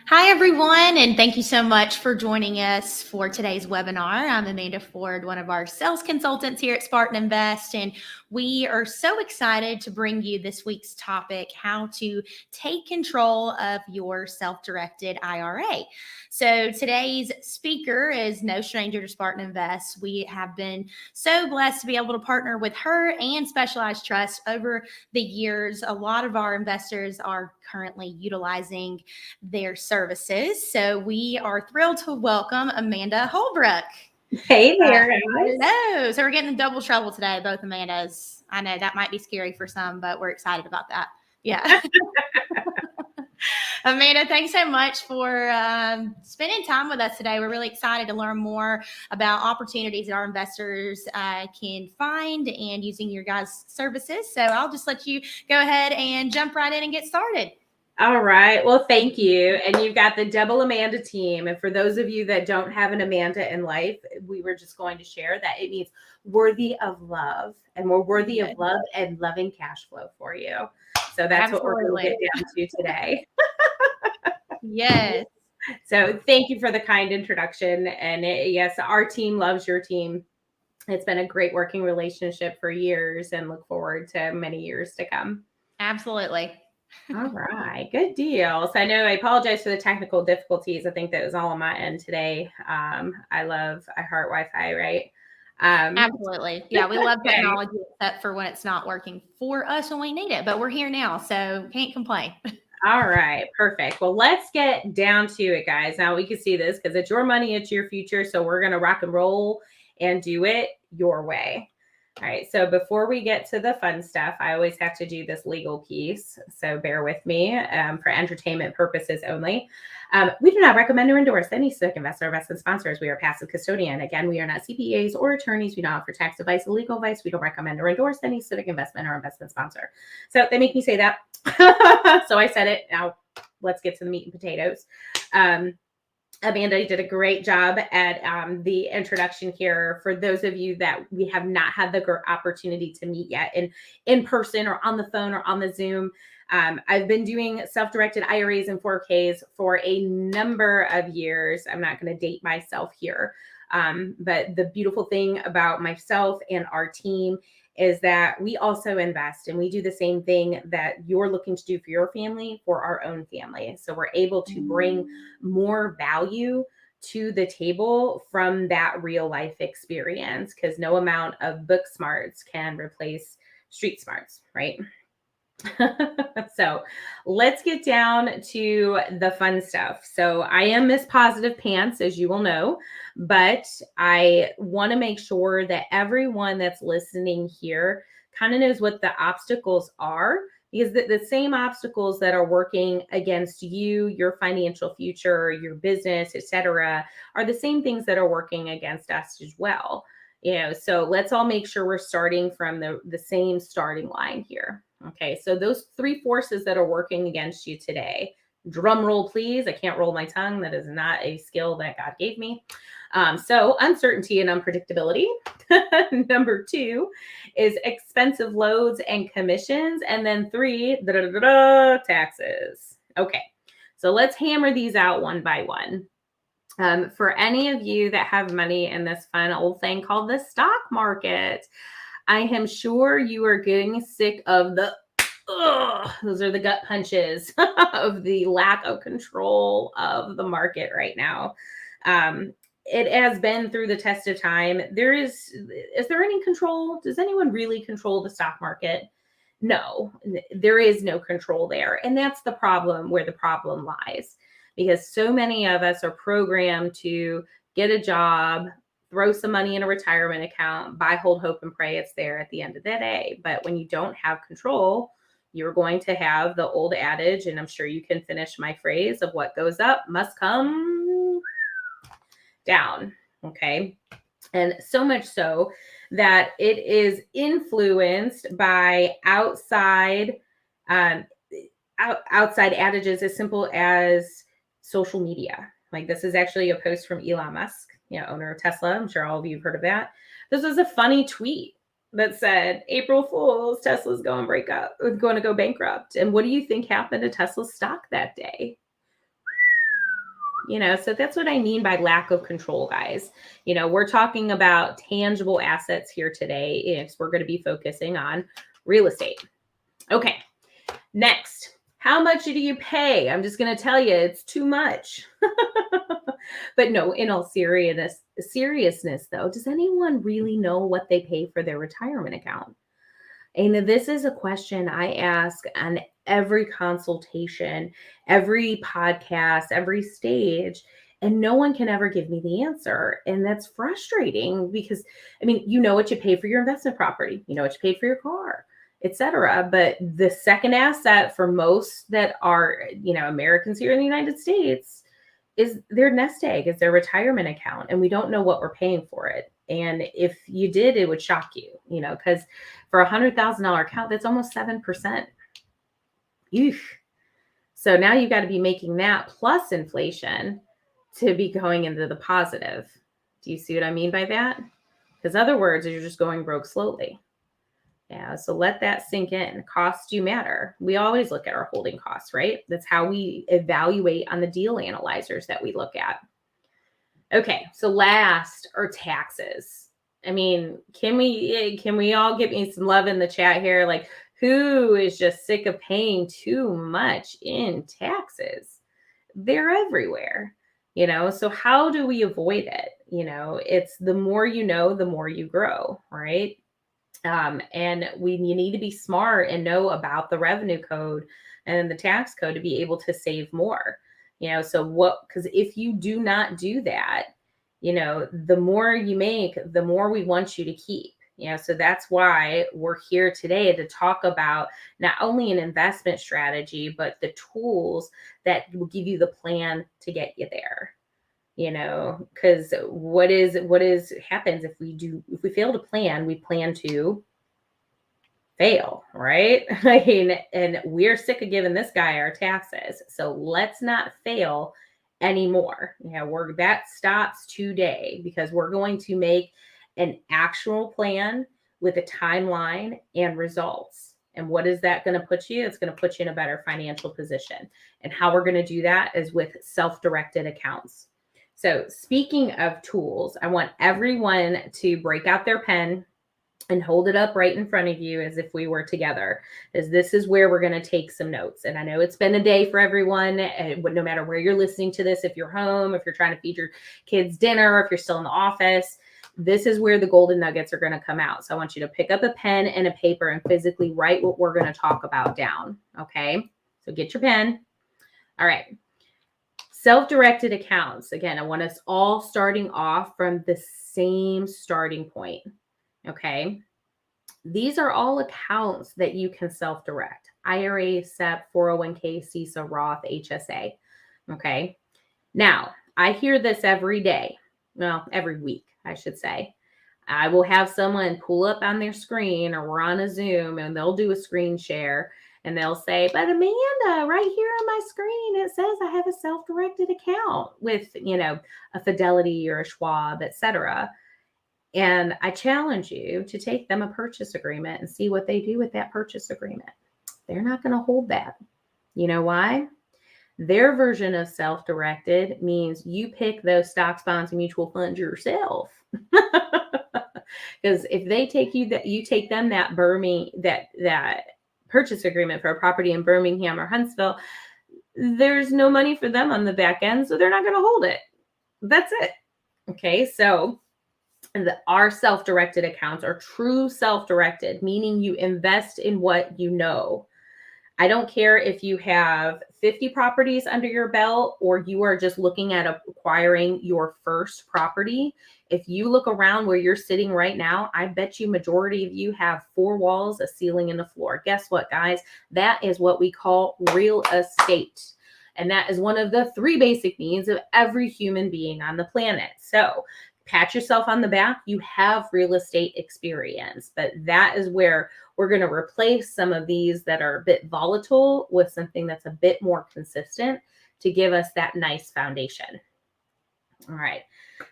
Hi, everyone, and thank you so much for joining us for today's webinar. I'm Amanda Ford, one of our sales consultants here at Spartan Invest, and we are so excited to bring you this week's topic, how to take control of your self-directed IRA. So today's speaker is no stranger to Spartan Invest. We have been so blessed to be able to partner with her and Specialized Trust over the years. A lot of our investors are currently utilizing their services. So we are thrilled to welcome Amanda Holbrook. Hey there, guys. Hello. So we're getting in double trouble today, both Amandas. I know that might be scary for some, but we're excited about that. Yeah. Amanda, thanks so much for spending time with us today. We're really excited to learn more about opportunities that our investors can find and using your guys' services. So I'll just let you go ahead and jump right in and get started. All right. Well, thank you. And you've got the double Amanda team. And for those of you that don't have an Amanda in life, we were just going to share that it means worthy of love. And we're worthy of love and loving cash flow for you. So that's what we're going to get down to today. Yes. So thank you for the kind introduction. And yes, our team loves your team. It's been a great working relationship for years and look forward to many years to come. Absolutely. All right, good deal. So I apologize for the technical difficulties. I think that was all on my end today. I heart Wi-Fi, right? Absolutely. Yeah, we love technology except for when it's not working for us when we need it, but we're here now, so can't complain. All right, perfect. Well, let's get down to it, guys. Now we can see this because it's your money, it's your future. So we're going to rock and roll and do it your way. All right, so before we get to the fun stuff, I always have to do this legal piece. So bear with me for entertainment purposes only. We do not recommend or endorse any specific investor or investment sponsors. We are passive custodian. Again, we are not CPAs or attorneys. We don't offer tax advice or legal advice. We don't recommend or endorse any specific investment or investment sponsor. So they make me say that. So I said it. Now let's get to the meat and potatoes. Amanda did a great job at the introduction here. For those of you that we have not had the opportunity to meet yet in person or on the phone or on the Zoom, I've been doing self-directed IRAs and 4Ks for a number of years. I'm not going to date myself here. But the beautiful thing about myself and our team is that we also invest and we do the same thing that you're looking to do for your family, for our own family. So we're able to bring more value to the table from that real life experience, because no amount of book smarts can replace street smarts, right? So let's get down to the fun stuff. So I am Miss Positive Pants, as you will know, but I want to make sure that everyone that's listening here kind of knows what the obstacles are, because the same obstacles that are working against you, your financial future, your business, etc., are the same things that are working against us as well. So let's all make sure we're starting from the same starting line here. Okay, so those three forces that are working against you today, drum roll, please. I can't roll my tongue. That is not a skill that God gave me. So uncertainty and unpredictability. Number 2 is expensive loads and commissions. And then 3, taxes. Okay, so let's hammer these out one by one. For any of you that have money in this fun old thing called the stock market, I am sure you are getting sick of those are the gut punches of the lack of control of the market right now. It has been through the test of time. Is there any control? Does anyone really control the stock market? No, there is no control there. And that's the problem, where the problem lies, because so many of us are programmed to get a job, throw some money in a retirement account, buy, hold, hope, and pray it's there at the end of the day. But when you don't have control, you're going to have the old adage, and I'm sure you can finish my phrase, of what goes up must come down. Okay. And so much so that it is influenced by outside adages as simple as social media. Like, this is actually a post from Elon Musk, owner of Tesla. I'm sure all of you have heard of that. This was a funny tweet that said, April Fools, Tesla's going to go bankrupt. And what do you think happened to Tesla's stock that day? So that's what I mean by lack of control, guys. We're talking about tangible assets here today. We're going to be focusing on real estate. Okay. Next, how much do you pay? I'm just going to tell you, it's too much. But no, in all seriousness though, does anyone really know what they pay for their retirement account? And this is a question I ask on every consultation, every podcast, every stage, and no one can ever give me the answer. And that's frustrating because, you know what you pay for your investment property, you know what you pay for your car, etc. But the second asset for most that are, Americans here in the United States is their nest egg, is their retirement account. And we don't know what we're paying for it. And if you did, it would shock you, because for a $100,000 account, that's almost 7%. Eesh. So now you've got to be making that plus inflation to be going into the positive. Do you see what I mean by that? Because other words, you're just going broke slowly. Yeah, so let that sink in. Costs do matter. We always look at our holding costs, right? That's how we evaluate on the deal analyzers that we look at. Okay, so last are taxes. Can we all give me some love in the chat here? Like, who is just sick of paying too much in taxes? They're everywhere, so how do we avoid it? It's the more you know, the more you grow, right? And you need to be smart and know about the revenue code and the tax code to be able to save more. Because if you do not do that, the more you make, the more we want you to keep. So that's why we're here today to talk about not only an investment strategy, but the tools that will give you the plan to get you there. Because what happens if we fail to plan, we plan to fail, right? And we're sick of giving this guy our taxes. So let's not fail anymore. That stops today, because we're going to make an actual plan with a timeline and results. And what is that going to put you? It's going to put you in a better financial position. And how we're going to do that is with self-directed accounts. So speaking of tools, I want everyone to break out their pen and hold it up right in front of you as if we were together, because this is where we're going to take some notes. And I know it's been a day for everyone, no matter where you're listening to this, if you're home, if you're trying to feed your kids dinner, if you're still in the office, this is where the golden nuggets are going to come out. So I want you to pick up a pen and a paper and physically write what we're going to talk about down. Okay. So get your pen. All right. Self-directed accounts. Again, I want us all starting off from the same starting point. Okay. These are all accounts that you can self-direct: IRA, SEP, 401k, CISA, Roth, HSA. Okay. Now, I hear this every day. Well, every week, I should say. I will have someone pull up on their screen, or we're on a Zoom, and they'll do a screen share, and they'll say, but Amanda, right here on my screen, it says I have a self-directed account with, a Fidelity or a Schwab, etc. And I challenge you to take them a purchase agreement and see what they do with that purchase agreement. They're not going to hold that. You know why? Their version of self-directed means you pick those stocks, bonds, and mutual funds yourself. Because if they take you take them that purchase agreement for a property in Birmingham or Huntsville, there's no money for them on the back end, so they're not going to hold it. That's it. Okay, so our self-directed accounts are true self-directed, meaning you invest in what you know. I don't care if you have 50 properties under your belt, or you are just looking at acquiring your first property. If you look around where you're sitting right now, I bet you majority of you have 4 walls, a ceiling, and a floor. Guess what, guys? That is what we call real estate. And that is one of the 3 basic needs of every human being on the planet. So pat yourself on the back. You have real estate experience, but that is where we're going to replace some of these that are a bit volatile with something that's a bit more consistent to give us that nice foundation. All right.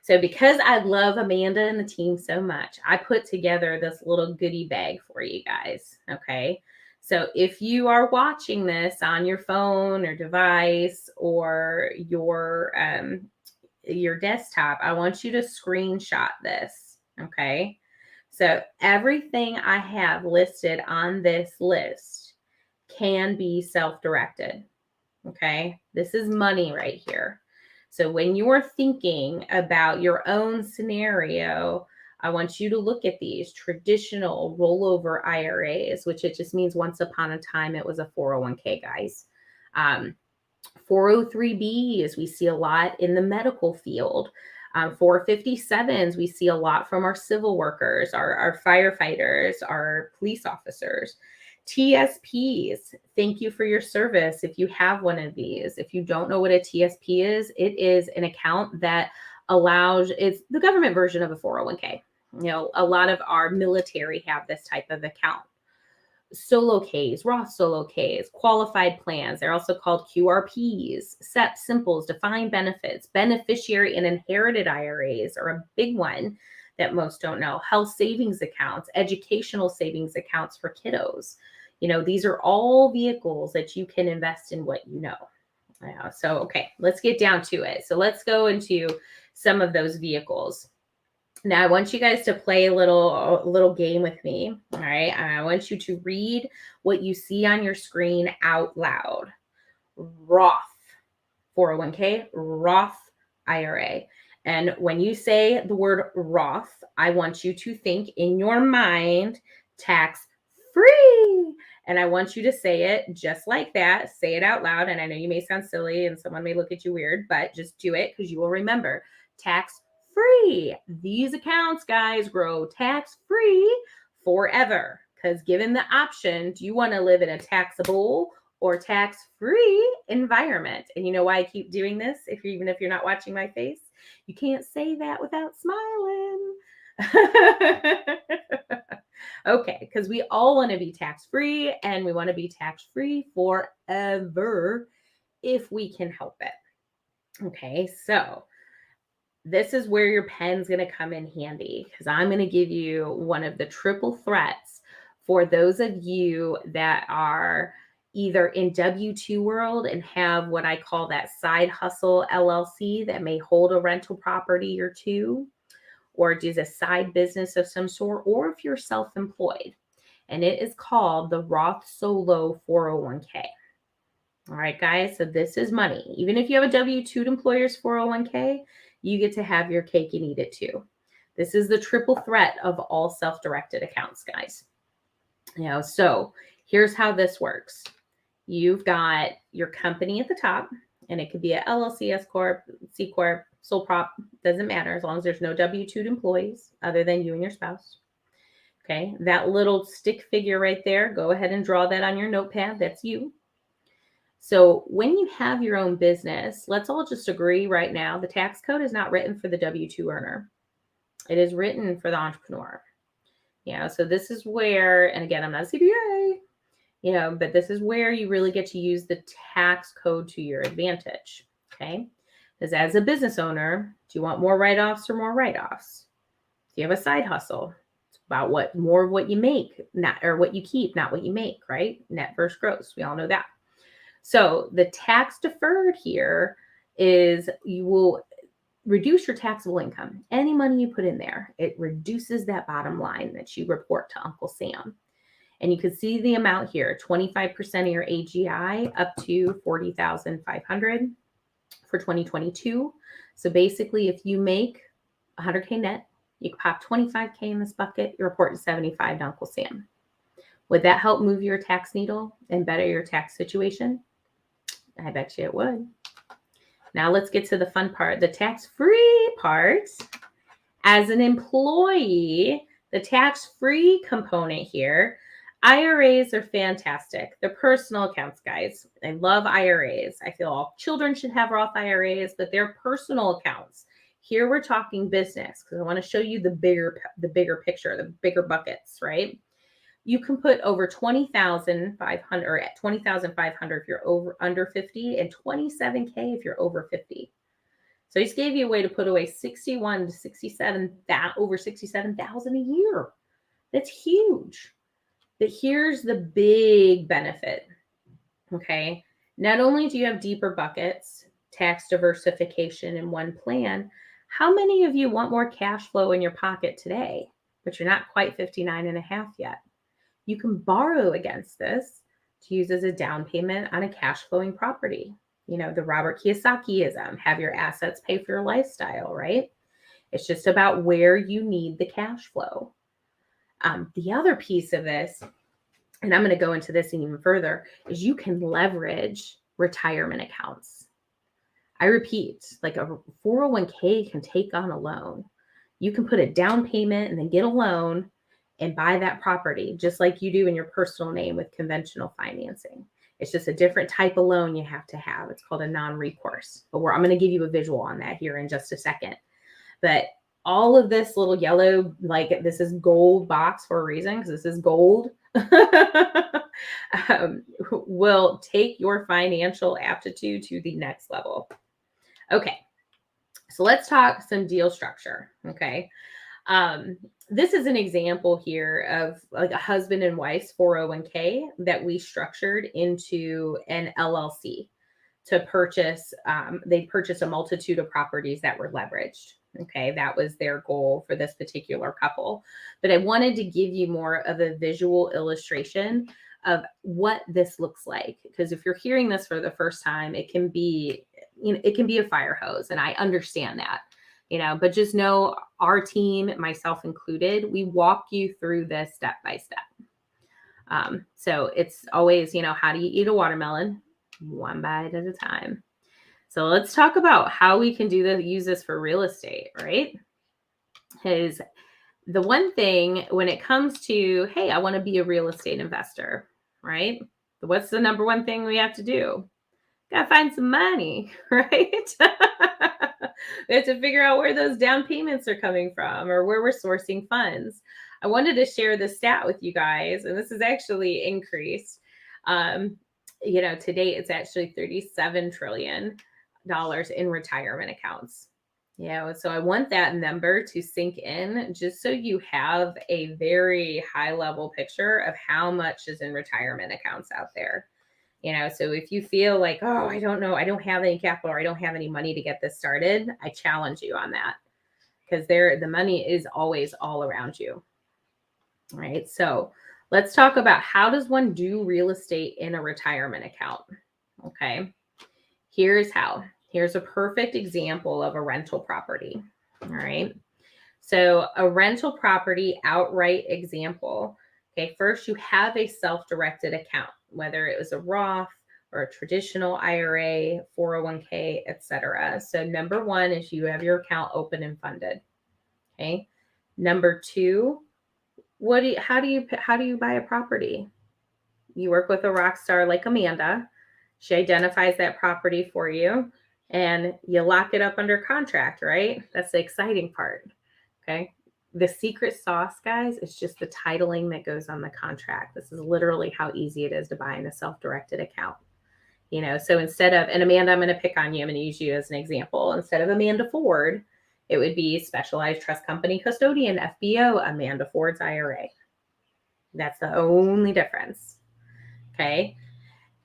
So because I love Amanda and the team so much, I put together this little goodie bag for you guys. Okay. So if you are watching this on your phone or device or your desktop, I want you to screenshot this, okay? So everything I have listed on this list can be self-directed, okay? This is money right here. So when you are thinking about your own scenario, I want you to look at these traditional rollover IRAs, which it just means once upon a time it was a 401k, guys. 403Bs, we see a lot in the medical field. 457s, we see a lot from our civil workers, our firefighters, our police officers. TSPs, thank you for your service. If you have one of these, if you don't know what a TSP is, it is an account that allows, it's the government version of a 401k. You know, a lot of our military have this type of account. Solo Ks, Roth solo Ks, qualified plans. They're also called QRPs, SEP, simples, defined benefits, beneficiary and inherited IRAs are a big one that most don't know. Health savings accounts, educational savings accounts for kiddos. You know, these are all vehicles that you can invest in what you know. So, okay, let's get down to it. So let's go into some of those vehicles. Now I want you guys to play a little game with me. All right. I want you to read what you see on your screen out loud. Roth 401k, Roth IRA. And when you say the word Roth, I want you to think in your mind tax free. And I want you to say it just like that. Say it out loud. And I know you may sound silly and someone may look at you weird, but just do it because you will remember tax free. These accounts, guys, grow tax free forever. Because given the option, do you want to live in a taxable or tax-free environment? And you know why I keep doing this? Even if you're not watching my face, you can't say that without smiling. Okay, because we all want to be tax-free and we want to be tax-free forever if we can help it. Okay, so this is where your pen's going to come in handy because I'm going to give you one of the triple threats for those of you that are either in W-2 world and have what I call that side hustle LLC that may hold a rental property or two, or does a side business of some sort, or if you're self-employed. And it is called the Roth Solo 401k. All right, guys, so this is money. Even if you have a W-2 employer's 401k, you get to have your cake and eat it too. This is the triple threat of all self-directed accounts, guys. You know, so here's how this works. You've got your company at the top, and it could be a LLC, S Corp, C Corp, sole prop, doesn't matter as long as there's no W-2 employees other than you and your spouse. Okay, that little stick figure right there, go ahead and draw that on your notepad. That's you. So when you have your own business, let's all just agree right now, the tax code is not written for the W-2 earner. It is written for the entrepreneur. You know, so this is where, and again, I'm not a CPA, you know, but this is where you really get to use the tax code to your advantage, okay? Because as a business owner, do you want more write-offs or more write-offs? Do you have a side hustle? It's about what more of what you make, not or what you keep, not what you make, right? Net versus gross. We all know that. So the tax deferred here is you will reduce your taxable income. Any money you put in there, it reduces that bottom line that you report to Uncle Sam. And you can see the amount here, 25% of your AGI up to $40,500 for 2022. So basically, if you make 100K net, you can pop 25K in this bucket, you report to 75 to Uncle Sam. Would that help move your tax needle and better your tax situation? I bet you it would. Now let's get to the fun part, the tax-free part. As an employee, the tax-free component here, IRAs are fantastic. They're personal accounts, guys. I love IRAs. I feel all children should have Roth IRAs, but they're personal accounts. Here we're talking business because I want to show you the bigger picture, the bigger buckets, right? You can put over 20,500 or at 20,500 if you're under 50 and 27K if you're over 50. So I just gave you a way to put away 61 to over 67,000 a year. That's huge. But here's the big benefit. Okay. Not only do you have deeper buckets, tax diversification in one plan, how many of you want more cash flow in your pocket today, but you're not quite 59 and a half yet? You can borrow against this to use as a down payment on a cash flowing property. You know, the Robert Kiyosakiism, have your assets pay for your lifestyle, right? It's just about where you need the cash flow. The other piece of this, and I'm going to go into this even further, is you can leverage retirement accounts. I repeat, like a 401k can take on a loan. You can put a down payment and then get a loan and buy that property, just like you do in your personal name with conventional financing. It's just a different type of loan you have to have. It's called a non-recourse. But I'm going to give you a visual on that here in just a second. But all of this little yellow, like this is gold box for a reason, because this is gold, will take your financial aptitude to the next level. Okay, so let's talk some deal structure. Okay, this is an example here of like a husband and wife's 401k that we structured into an LLC to purchase. They purchased a multitude of properties that were leveraged. Okay, that was their goal for this particular couple. But I wanted to give you more of a visual illustration of what this looks like. Because if you're hearing this for the first time, it can be, it can be a fire hose. And I understand that, but just know our team, myself included, we walk you through this step by step. So it's always, how do you eat a watermelon? One bite at a time. So let's talk about how we can use this for real estate, right? Because the one thing when it comes to, hey, I want to be a real estate investor, right? What's the number one thing we have to do? Got to find some money, right? We have to figure out where those down payments are coming from or where we're sourcing funds. I wanted to share this stat with you guys, and this is actually increased. To date, it's actually $37 trillion in retirement accounts. So I want that number to sink in just so you have a very high level picture of how much is in retirement accounts out there. So if you feel like, oh, I don't know, I don't have any capital or I don't have any money to get this started, I challenge you on that, because the money is always all around you. All right. So let's talk about how does one do real estate in a retirement account? Okay. Here's how. Here's a perfect example of a rental property. All right. So a rental property outright example. Okay. First, you have a self-directed account, whether it was a Roth or a traditional IRA, 401k, etc. So number one is you have your account open and funded. Okay. Number two, how do you buy a property? You work with a rock star like Amanda. She identifies that property for you and you lock it up under contract, right? That's the exciting part. Okay. The secret sauce, guys, is just the titling that goes on the contract. This is literally how easy it is to buy in a self-directed account. So instead of, and Amanda, I'm going to pick on you. I'm going to use you as an example. Instead of Amanda Ford, it would be Specialized Trust Company Custodian, FBO, Amanda Ford's IRA. That's the only difference. Okay.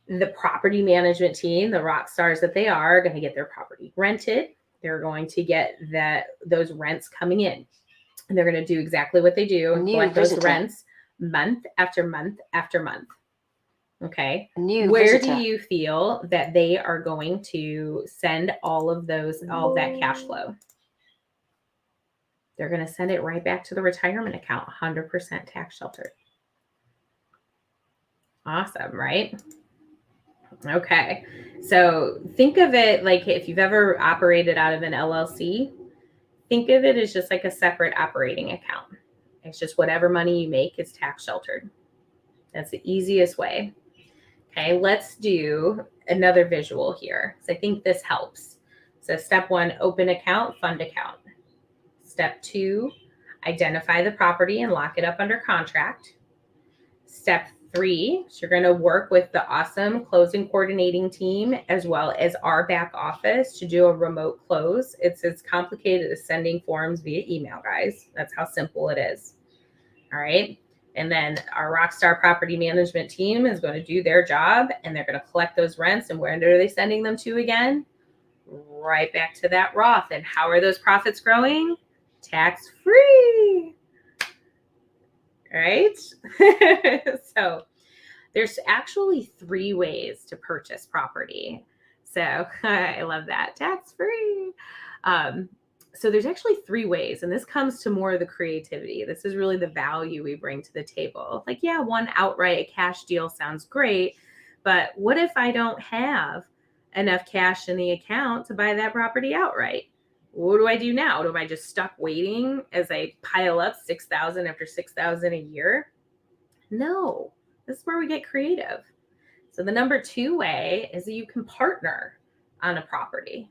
The property management team, the rock stars that they are going to get their property rented. They're going to get those rents coming in. And they're going to do exactly what they do and collect those rents month after month after month. Okay. Where do you feel that they are going to send all of that cash flow? They're going to send it right back to the retirement account, 100% tax sheltered. Awesome, right? Okay. So think of it like if you've ever operated out of an LLC, think of it as just like a separate operating account. It's just whatever money you make is tax sheltered. That's the easiest way. Okay, let's do another visual here. So I think this helps. So step one, open account, fund account. Step two, identify the property and lock it up under contract. Step three, so you're going to work with the awesome closing coordinating team as well as our back office to do a remote close. It's as complicated as sending forms via email, guys. That's how simple it is. All right. And then our Rockstar property management team is going to do their job, and they're going to collect those rents. And where are they sending them to again? Right back to that Roth. And how are those profits growing? Tax free. Right? So there's actually 3 ways to purchase property. So I love that. Tax free. So there's actually 3 ways, and this comes to more of the creativity. This is really the value we bring to the table. Like, yeah, one outright cash deal sounds great, but what if I don't have enough cash in the account to buy that property outright? What do I do now? Do I just stop waiting as I pile up $6,000 after $6,000 a year? No, this is where we get creative. So the number 2 way is that you can partner on a property.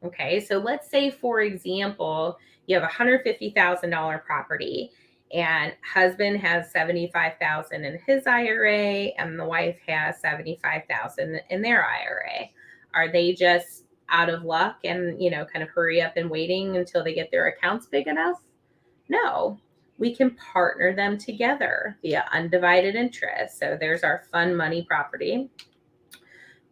Okay, so let's say, for example, you have a $150,000 property, and husband has $75,000 in his IRA, and the wife has $75,000 in their IRA. Are they just out of luck and, kind of hurry up and waiting until they get their accounts big enough? No, we can partner them together via undivided interest. So there's our fun money property.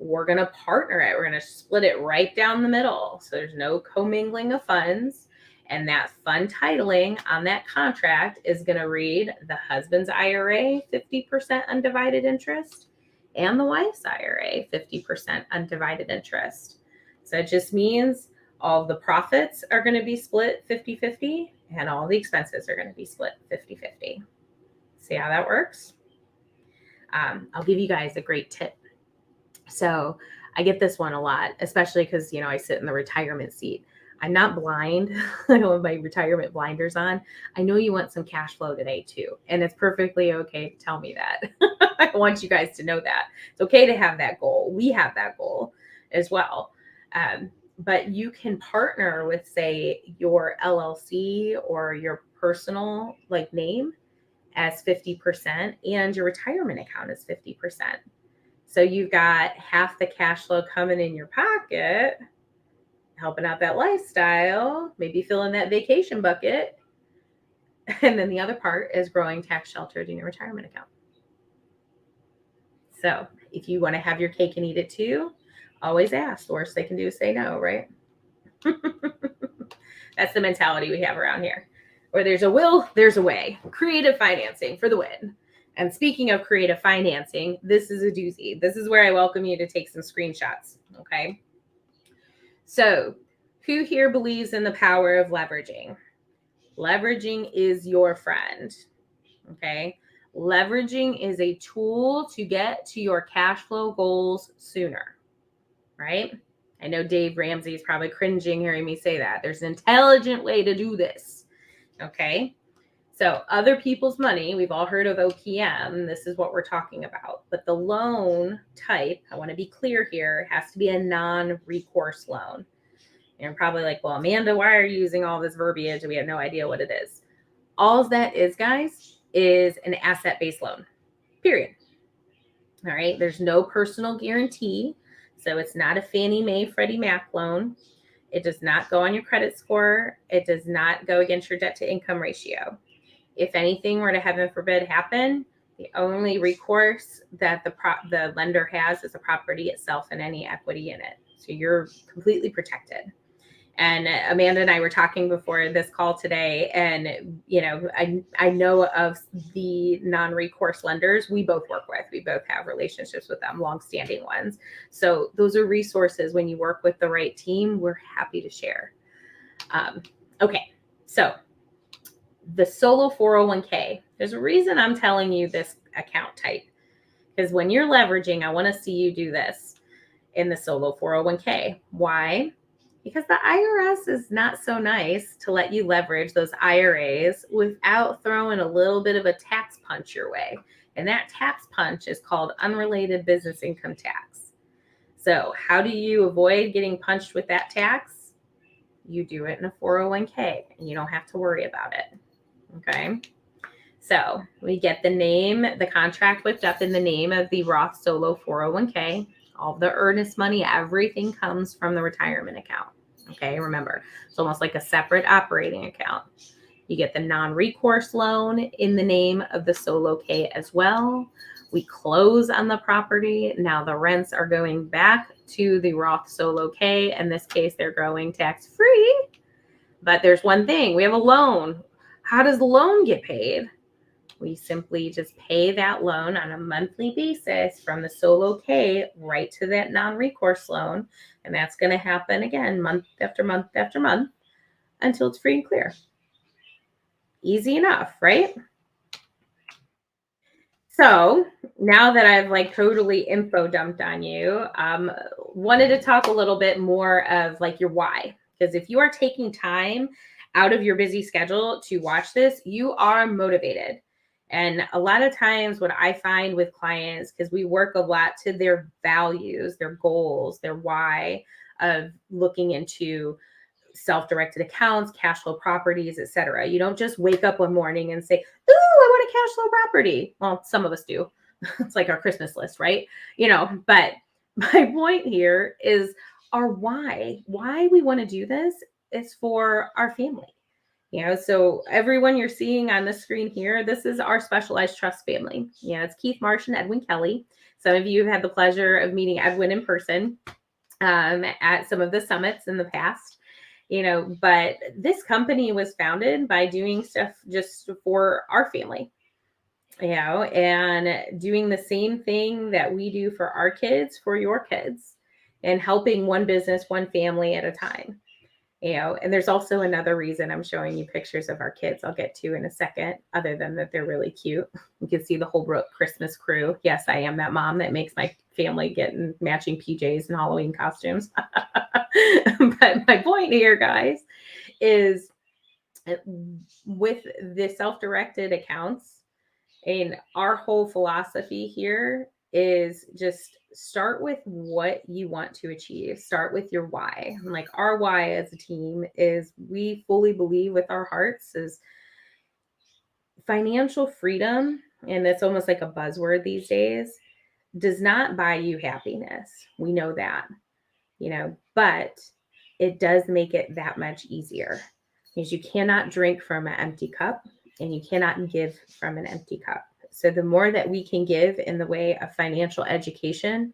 We're going to partner it. We're going to split it right down the middle. So there's no commingling of funds. And that fund titling on that contract is going to read the husband's IRA, 50% undivided interest, and the wife's IRA, 50% undivided interest. So it just means all the profits are going to be split 50-50, and all the expenses are going to be split 50-50. See how that works? I'll give you guys a great tip. So I get this one a lot, especially because, I sit in the retirement seat. I'm not blind. I don't have my retirement blinders on. I know you want some cash flow today too. And it's perfectly okay to tell me that. I want you guys to know that. It's okay to have that goal. We have that goal as well. But you can partner with, say, your LLC or your personal name as 50%, and your retirement account is 50%. So you've got half the cash flow coming in your pocket, helping out that lifestyle, maybe filling that vacation bucket. And then the other part is growing tax sheltered in your retirement account. So if you want to have your cake and eat it too, always ask. The worst they can do is say no, right? That's the mentality we have around here. Where there's a will, there's a way. Creative financing for the win. And speaking of creative financing, this is a doozy. This is where I welcome you to take some screenshots, okay? So, who here believes in the power of leveraging? Leveraging is your friend, okay? Leveraging is a tool to get to your cash flow goals sooner, right? I know Dave Ramsey is probably cringing hearing me say that. There's an intelligent way to do this, okay? So other people's money, we've all heard of OPM. This is what we're talking about. But the loan type, I want to be clear here, has to be a non-recourse loan. And you're probably like, well, Amanda, why are you using all this verbiage? We have no idea what it is. All that is, guys, is an asset-based loan, period. All right. There's no personal guarantee. So it's not a Fannie Mae, Freddie Mac loan. It does not go on your credit score. It does not go against your debt to income ratio. If anything were to, heaven forbid, happen, the only recourse that the lender has is the property itself and any equity in it. So you're completely protected. And Amanda and I were talking before this call today, and I know of the non-recourse lenders we both work with. We both have relationships with them, long-standing ones. So those are resources. When you work with the right team, we're happy to share. Okay, so the solo 401k. There's a reason I'm telling you this account type, because when you're leveraging, I want to see you do this in the solo 401k. Why? Because the IRS is not so nice to let you leverage those IRAs without throwing a little bit of a tax punch your way. And that tax punch is called unrelated business income tax. So how do you avoid getting punched with that tax? You do it in a 401k, and you don't have to worry about it. Okay. So we get the contract whipped up in the name of the Roth Solo 401k. All the earnest money, everything comes from the retirement account. Okay. Remember, it's almost like a separate operating account. You get the non-recourse loan in the name of the solo K as well. We close on the property. Now the rents are going back to the Roth solo K. In this case, they're going tax-free. But there's one thing, we have a loan. How does the loan get paid? We simply just pay that loan on a monthly basis from the solo K right to that non-recourse loan. And that's going to happen again, month after month after month until it's free and clear. Easy enough, right? So now that I've like totally info dumped on you, wanted to talk a little bit more of like your why. Because if you are taking time out of your busy schedule to watch this, you are motivated. And a lot of times what I find with clients, because we work a lot to their values, their goals, their why of looking into self-directed accounts, cash flow properties, etc. You don't just wake up one morning and say, "Ooh, I want a cash flow property." Well, some of us do. It's like our Christmas list, right? But my point here is our why. Why we want to do this is for our family. So everyone you're seeing on the screen here, this is our specialized trust family. It's Keith Marsh and Edwin Kelly. Some of you have had the pleasure of meeting Edwin in person at some of the summits in the past. But this company was founded by doing stuff just for our family, and doing the same thing that we do for our kids, for your kids, and helping one business, one family at a time. And there's also another reason I'm showing you pictures of our kids I'll get to in a second, other than that they're really cute. You can see the Holbrook Christmas crew. Yes, I am that mom that makes my family get in matching PJs and Halloween costumes. But my point here, guys, is with the self-directed accounts, and our whole philosophy here is just start with what you want to achieve. Start with your why. Like our why as a team is we fully believe with our hearts is financial freedom. And that's almost like a buzzword these days, does not buy you happiness. We know that, but it does make it that much easier, because you cannot drink from an empty cup and you cannot give from an empty cup. So the more that we can give in the way of financial education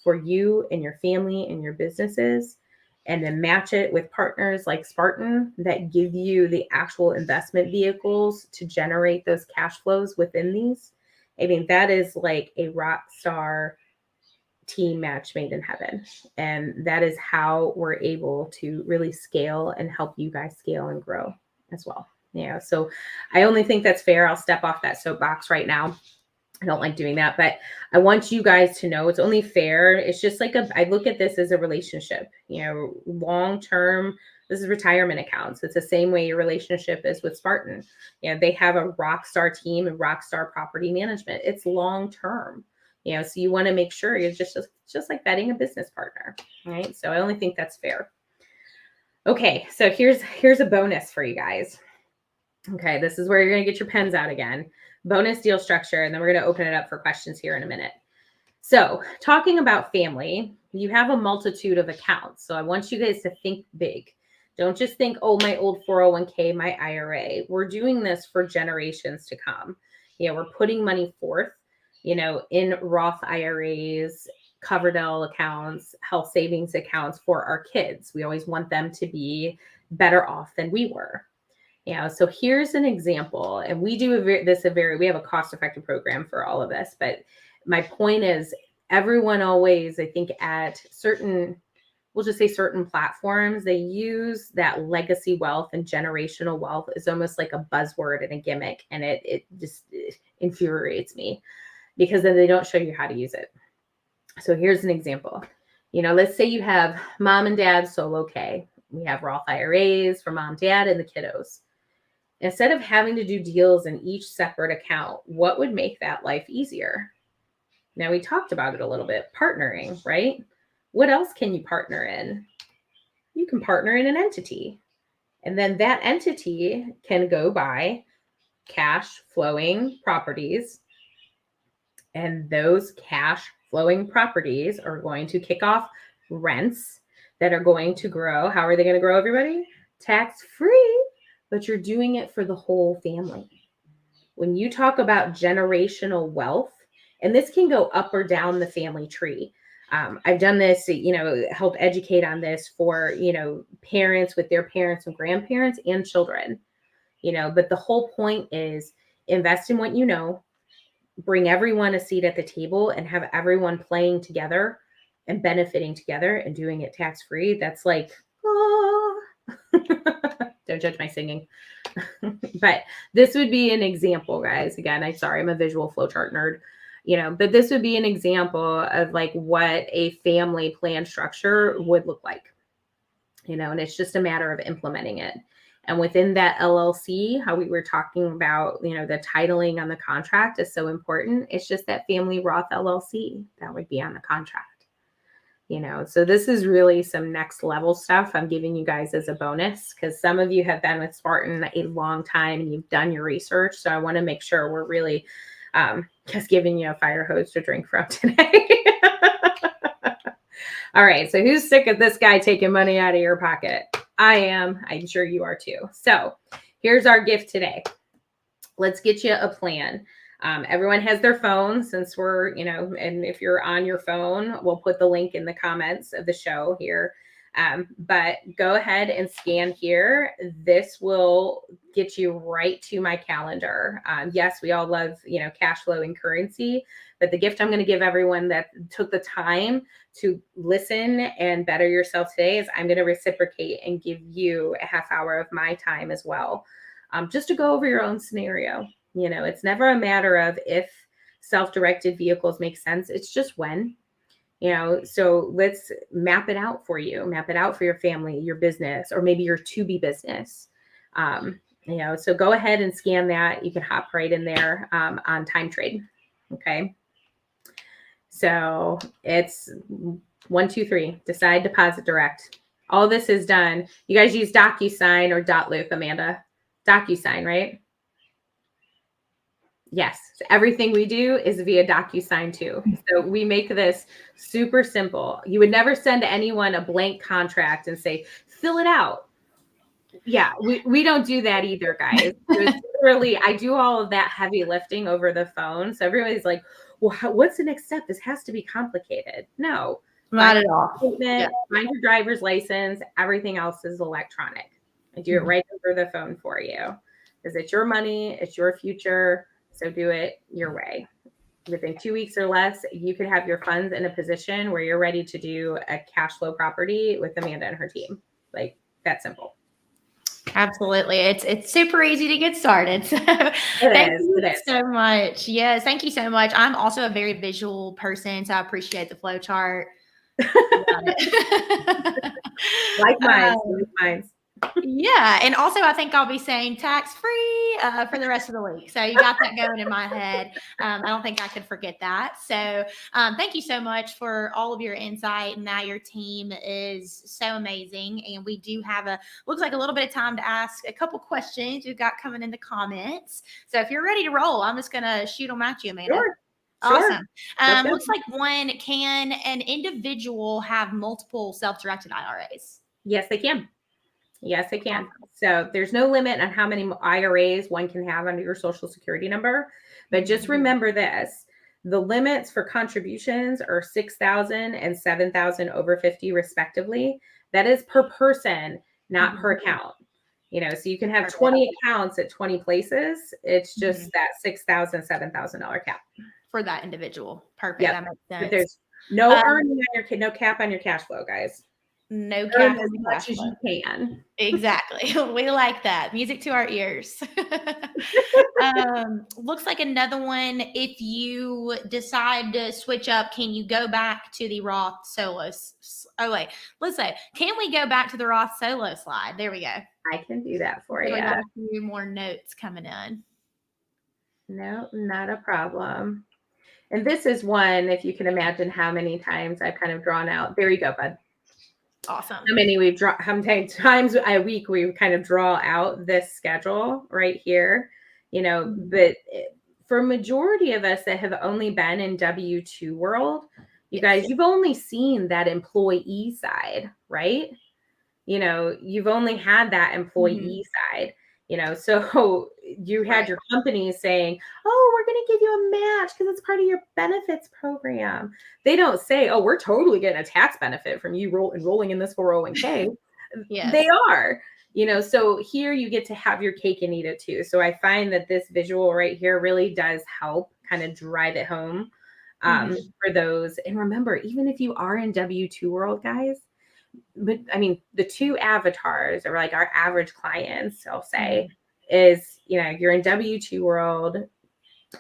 for you and your family and your businesses, and then match it with partners like Spartan that give you the actual investment vehicles to generate those cash flows within these, I mean, that is like a rock star team match made in heaven. And that is how we're able to really scale and help you guys scale and grow as well. So I only think that's fair. I'll step off that soapbox right now. I don't like doing that, but I want you guys to know it's only fair. It's just like I look at this as a relationship, long-term. This is retirement accounts. It's the same way your relationship is with Spartan. They have a rock star team and rock star property management. It's long-term, so you want to make sure you're just like vetting a business partner, right? So I only think that's fair. Okay. So here's a bonus for you guys. Okay. This is where you're going to get your pens out again. Bonus deal structure. And then we're going to open it up for questions here in a minute. So talking about family, you have a multitude of accounts. So I want you guys to think big. Don't just think, oh, my old 401k, my IRA. We're doing this for generations to come. We're putting money forth, in Roth IRAs, Coverdell accounts, health savings accounts for our kids. We always want them to be better off than we were. So here's an example, and we do we have a cost-effective program for all of this, but my point is everyone always, I think at we'll just say certain platforms, they use that legacy wealth and generational wealth as almost like a buzzword and a gimmick. And it just infuriates me, because then they don't show you how to use it. So here's an example. Let's say you have mom and dad solo K. We have Roth IRAs for mom, dad, and the kiddos. Instead of having to do deals in each separate account, what would make that life easier? Now, we talked about it a little bit, partnering, right? What else can you partner in? You can partner in an entity. And then that entity can go buy cash flowing properties. And those cash flowing properties are going to kick off rents that are going to grow. How are they going to grow, everybody? Tax free. but you're doing it for the whole family. When you talk about generational wealth, and this can go up or down the family tree. I've done this, help educate on this for, parents with their parents and grandparents and children, but the whole point is invest in what you know, bring everyone a seat at the table and have everyone playing together and benefiting together and doing it tax-free. That's like, oh. Don't judge my singing. But this would be an example, guys. Again, I'm a visual flowchart nerd, but this would be an example of like what a family plan structure would look like, and it's just a matter of implementing it. And within that LLC, how we were talking about, the titling on the contract is so important. It's just that family Roth LLC that would be on the contract. So this is really some next level stuff I'm giving you guys as a bonus, because some of you have been with Spartan a long time and you've done your research. So I want to make sure we're really just giving you a fire hose to drink from today. All right. So who's sick of this guy taking money out of your pocket? I am. I'm sure you are too. So here's our gift today. Let's get you a plan. Everyone has their phone, since we're, and if you're on your phone, we'll put the link in the comments of the show here. But go ahead and scan here. This will get you right to my calendar. Yes, we all love, cash flow and currency, but the gift I'm going to give everyone that took the time to listen and better yourself today is I'm going to reciprocate and give you a half hour of my time as well. Just to go over your own scenario. It's never a matter of if self-directed vehicles make sense. It's just when, so let's map it out for you, map it out for your family, your business, or maybe your to-be business. So go ahead and scan that. You can hop right in there on time trade. Okay. So it's 1, 2, 3, decide, deposit, direct. All this is done. You guys use DocuSign or .loop, Amanda? DocuSign, right? Yes. So everything we do is via DocuSign too. So we make this super simple. You would never send anyone a blank contract and say, fill it out. Yeah, we don't do that either, guys. Literally, I do all of that heavy lifting over the phone. So everybody's like, well, what's the next step? This has to be complicated. No. Not at all. Statement, find your driver's license. Everything else is electronic. I do it right over the phone for you, because it's your money. It's your future. So do it your way. Within 2 weeks or less, you could have your funds in a position where you're ready to do a cash flow property with Amanda and her team. Like, that simple. Absolutely. It's super easy to get started. So thank you so much. Yes, thank you so much. I'm also a very visual person, so I appreciate the flow chart. Like mine. Yeah. And also, I think I'll be saying tax-free for the rest of the week. So you got that going in my head. I don't think I could forget that. So thank you so much for all of your insight. And now your team is so amazing. And we do have looks like a little bit of time to ask a couple questions you've got coming in the comments. So if you're ready to roll, I'm just going to shoot them at you, Amanda. Sure. Awesome. Looks like one, can an individual have multiple self-directed IRAs? Yes, they can. Yes, it can. So there's no limit on how many IRAs one can have under your social security number. But just remember this, the limits for contributions are 6,000 and 7,000 over 50 respectively. That is per person, not per account. So you can have 20 accounts at 20 places. It's just that $6,000, $7,000 cap. For that individual. Perfect. Yep. That makes sense. But there's no earning on no cap on your cash flow, guys. No cap as much as you can. Exactly. We like that. Music to our ears. Looks like another one. If you decide to switch up, can you go back to the Roth solo? Oh, wait. Let's say, can we go back to the Roth solo slide? There we go. I can do that for you. We got a few more notes coming in. No, not a problem. And this is one, if you can imagine how many times I've kind of drawn out. There you go, bud. Awesome. How many times a week we kind of draw out this schedule right here, but for majority of us that have only been in W-2 world, you guys, you've only seen that employee side, right? You've only had that employee side. So you had your company saying, oh, we're going to give you a match because it's part of your benefits program. They don't say, oh, we're totally getting a tax benefit from you enrolling in this 401k. Yes. They are, so here you get to have your cake and eat it too. So I find that this visual right here really does help kind of drive it home for those. And remember, even if you are in W-2 world, guys, but I mean, the two avatars are like our average clients, I'll say, is, you're in W-2 world.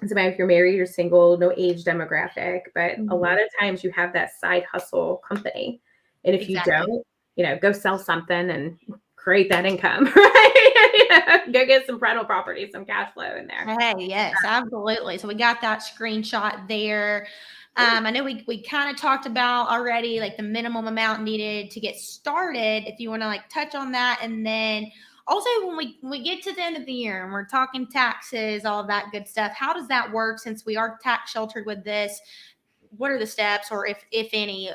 It's about if you're married or single, no age demographic, but a lot of times you have that side hustle company. And if you don't, go sell something and create that income, right? Go get some rental property, some cash flow in there. Hey, yes, absolutely. So we got that screenshot there. I know we kind of talked about already, like the minimum amount needed to get started. If you want to like touch on that, and then also when we get to the end of the year and we're talking taxes, all that good stuff, how does that work since we are tax sheltered with this? What are the steps, or if any,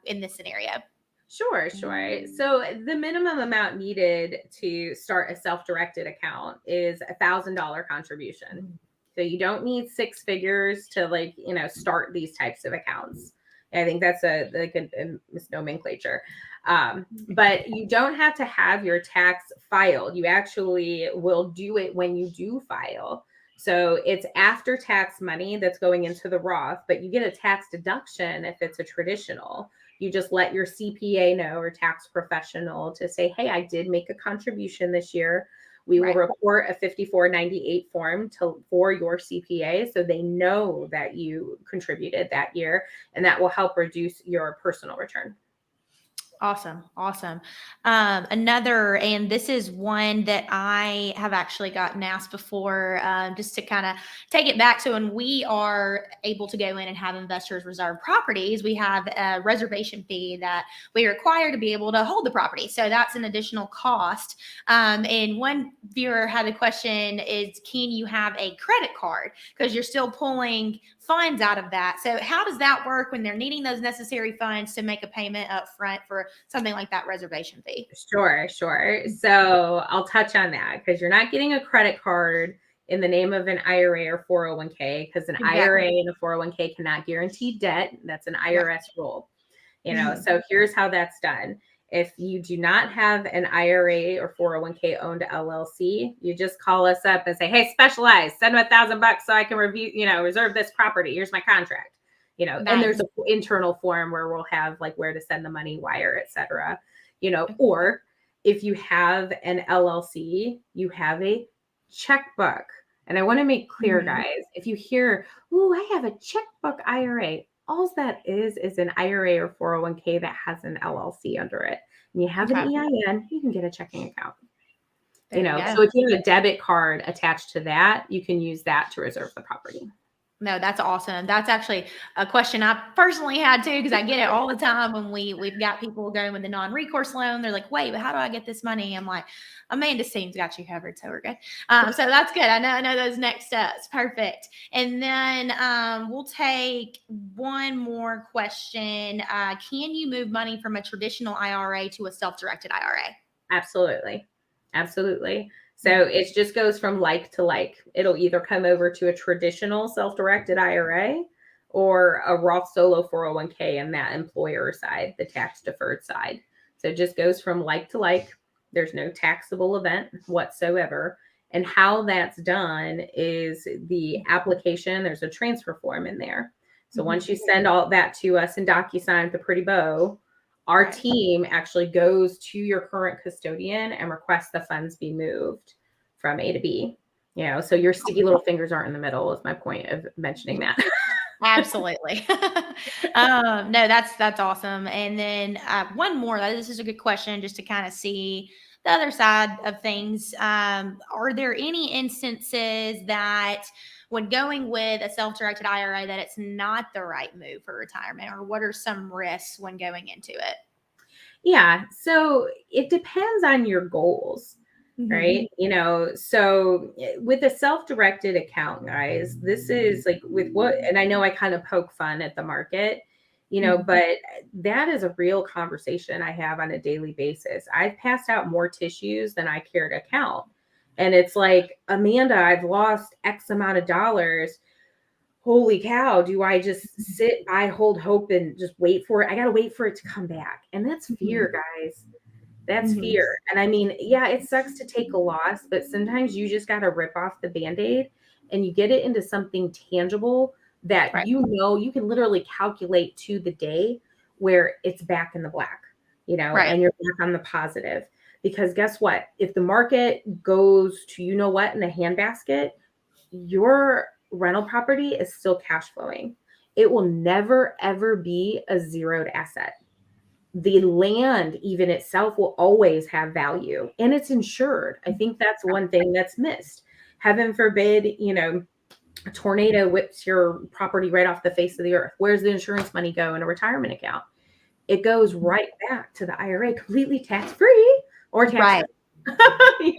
in this scenario? Sure. So the minimum amount needed to start a self-directed account is $1,000 contribution. So you don't need six figures to start these types of accounts. I think that's a misnomenclature. But you don't have to have your tax filed. You actually will do it when you do file. So it's after tax money that's going into the Roth, but you get a tax deduction if it's a traditional. You just let your CPA know or tax professional to say, hey, I did make a contribution this year. We will report a 5498 form for your CPA so they know that you contributed that year, and that will help reduce your personal return. Awesome. Another, and this is one that I have actually gotten asked before, just to kind of take it back. So when we are able to go in and have investors reserve properties, we have a reservation fee that we require to be able to hold the property. So that's an additional cost. And one viewer had a question is, can you have a credit card? Because you're still pulling funds out of that. So how does that work when they're needing those necessary funds to make a payment up front for something like that reservation fee? Sure. So I'll touch on that because you're not getting a credit card in the name of an IRA or 401k, because an IRA and a 401k cannot guarantee debt. That's an IRS rule. So here's how that's done. If you do not have an IRA or 401k owned LLC, you just call us up and say, hey, Specialized, send me $1,000 so I can reserve this property. Here's my contract. And there's an internal form where we'll have like where to send the money, wire, et cetera. Or if you have an LLC, you have a checkbook. And I want to make clear, guys, if you hear, oh, I have a checkbook IRA, all that is an IRA or 401k that has an LLC under it. And you have an EIN, you can get a checking account. So if you have a debit card attached to that, you can use that to reserve the property. No, that's awesome. That's actually a question I personally had too, because I get it all the time when we've got people going with the non-recourse loan. They're like, wait, but how do I get this money? I'm like, Amanda's team's got you covered, so we're good. So that's good. I know those next steps. Perfect. And then we'll take one more question. Can you move money from a traditional IRA to a self-directed IRA? Absolutely. So it just goes from like to like. It'll either come over to a traditional self-directed IRA or a Roth solo 401k and that employer side, the tax deferred side. So it just goes from like to like. There's no taxable event whatsoever. And how that's done is the application, there's a transfer form in there. So once you send all that to us in DocuSign with the pretty bow, our team actually goes to your current custodian and requests the funds be moved from A to B. So your sticky little fingers aren't in the middle is my point of mentioning that. Absolutely. No, that's awesome. And then one more, this is a good question just to kind of see the other side of things. Are there any instances that when going with a self-directed IRA that it's not the right move for retirement, or what are some risks when going into it? Yeah. So it depends on your goals, right? So with a self-directed account, guys, this is like with what, and I know I kind of poke fun at the market, but that is a real conversation I have on a daily basis. I've passed out more tissues than I care to count. And it's like, Amanda, I've lost X amount of dollars. Holy cow, do I just sit by, hold hope, and just wait for it? I got to wait for it to come back. And that's fear, guys. That's Mhm. fear. And I mean, yeah, it sucks to take a loss, but sometimes you just got to rip off the Band-Aid and you get it into something tangible that Right. you can literally calculate to the day where it's back in the black, Right. and you're back on the positive. Because guess what? If the market goes to what in a handbasket, your rental property is still cash flowing. It will never, ever be a zeroed asset. The land, even itself, will always have value and it's insured. I think that's one thing that's missed. Heaven forbid, a tornado whips your property right off the face of the earth. Where's the insurance money go in a retirement account? It goes right back to the IRA, completely tax free or tax Right. free.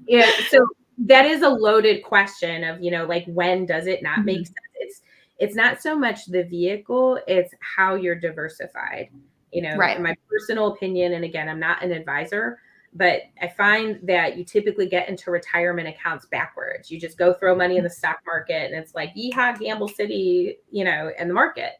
Yeah, so that is a loaded question of, like, when does it not make sense? It's not so much the vehicle, it's how you're diversified. Right. In my personal opinion, and again, I'm not an advisor, but I find that you typically get into retirement accounts backwards. You just go throw money in the stock market and it's like, yeehaw, gamble city, and the market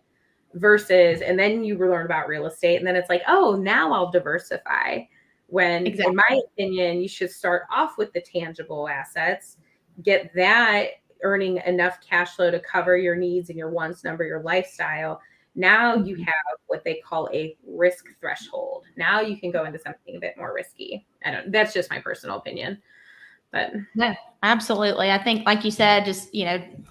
versus, and then you learn about real estate and then it's like, oh, now I'll diversify. When, in Exactly. my opinion, you should start off with the tangible assets, get that earning enough cash flow to cover your needs and your wants number, your lifestyle. Now you have what they call a risk threshold. Now you can go into something a bit more risky. That's just my personal opinion. But No, absolutely. I think, like you said, just,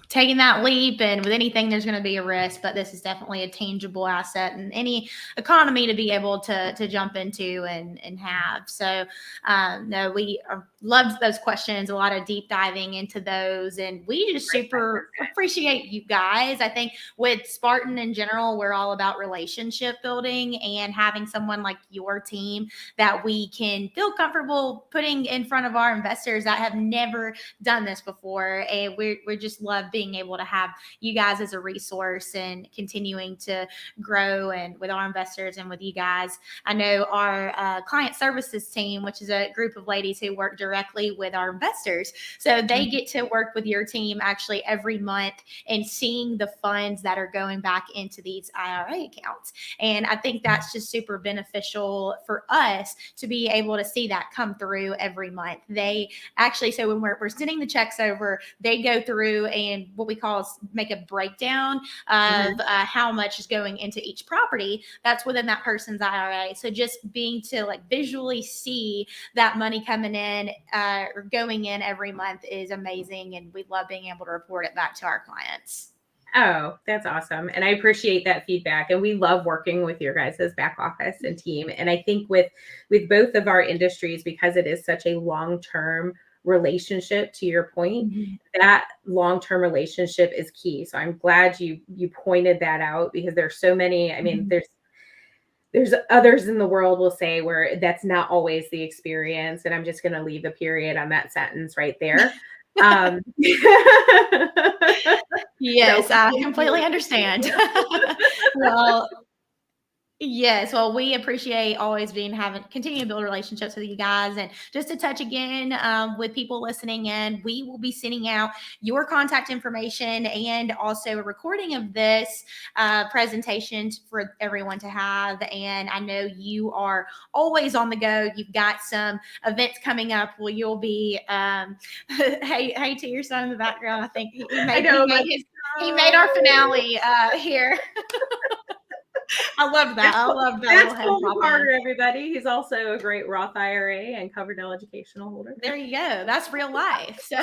taking that leap, and with anything, there's going to be a risk, but this is definitely a tangible asset in any economy to be able to jump into and have. So, no, we loved those questions, a lot of deep diving into those. And we just super appreciate you guys. I think with Spartan in general, we're all about relationship building and having someone like your team that we can feel comfortable putting in front of our investors that have never done this before. And we just love being able to have you guys as a resource and continuing to grow and with our investors and with you guys. I know our client services team, which is a group of ladies who work directly with our investors. So they get to work with your team actually every month and seeing the funds that are going back into these IRA accounts. And I think that's just super beneficial for us to be able to see that come through every month. They actually, so when we're sending the checks over, they go through and what we call make a breakdown of how much is going into each property that's within that person's IRA. So just being to like visually see that money coming in or going in every month is amazing. And we love being able to report it back to our clients. Oh, that's awesome. And I appreciate that feedback. And we love working with your guys' back office and team. And I think with both of our industries, because it is such a long-term relationship, to your point, that long-term relationship is key. So I'm glad you pointed that out, because there's so many, I mean, there's others in the world will say where that's not always the experience. And I'm just going to leave a period on that sentence right there. Yes, I completely understand. Well, yes, well, we appreciate always continue to build relationships with you guys. And just to touch again with people listening in, we will be sending out your contact information and also a recording of this presentation for everyone to have. And I know you are always on the go. You've got some events coming up where you'll be, hey to your son in the background. I think he made our finale here. I love that. That's Cole Carter, everybody. He's also a great Roth IRA and Coverdell educational holder. There you go. That's real life. So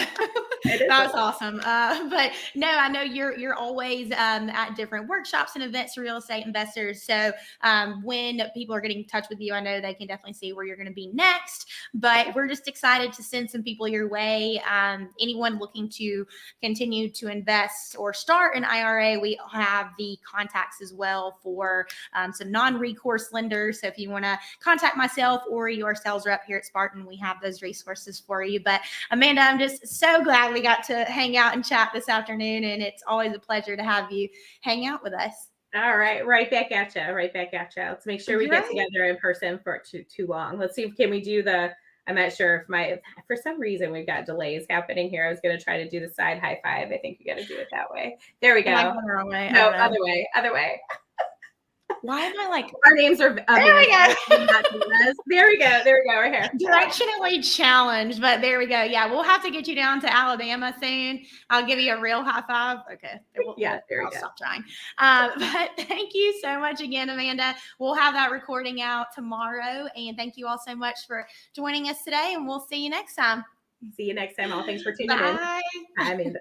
that's awesome. But no, I know you're always at different workshops and events for real estate investors. So when people are getting in touch with you, I know they can definitely see where you're going to be next. But we're just excited to send some people your way. Anyone looking to continue to invest or start an IRA, we have the contacts as well for some non-recourse lenders. So if you want to contact myself or your sales rep here at Spartan, we have those resources for you. But Amanda, I'm just so glad we got to hang out and chat this afternoon. And it's always a pleasure to have you hang out with us. All right. Right back at you. Let's make sure we get together in person for too long. Let's see. Can we do the I'm not sure if for some reason we've got delays happening here. I was going to try to do the side high five. I think we got to do it that way. There we go. Am I going the wrong way? I No, don't know. other way. Why am I like? Our names are Amanda. There we go. Right here. Directionally challenged, but there we go. Yeah, we'll have to get you down to Alabama soon. I'll give you a real high five. Okay. There we go. Stop trying. But thank you so much again, Amanda. We'll have that recording out tomorrow. And thank you all so much for joining us today. And we'll see you next time. See you next time. All thanks for tuning in. Bye. Bye, Amanda.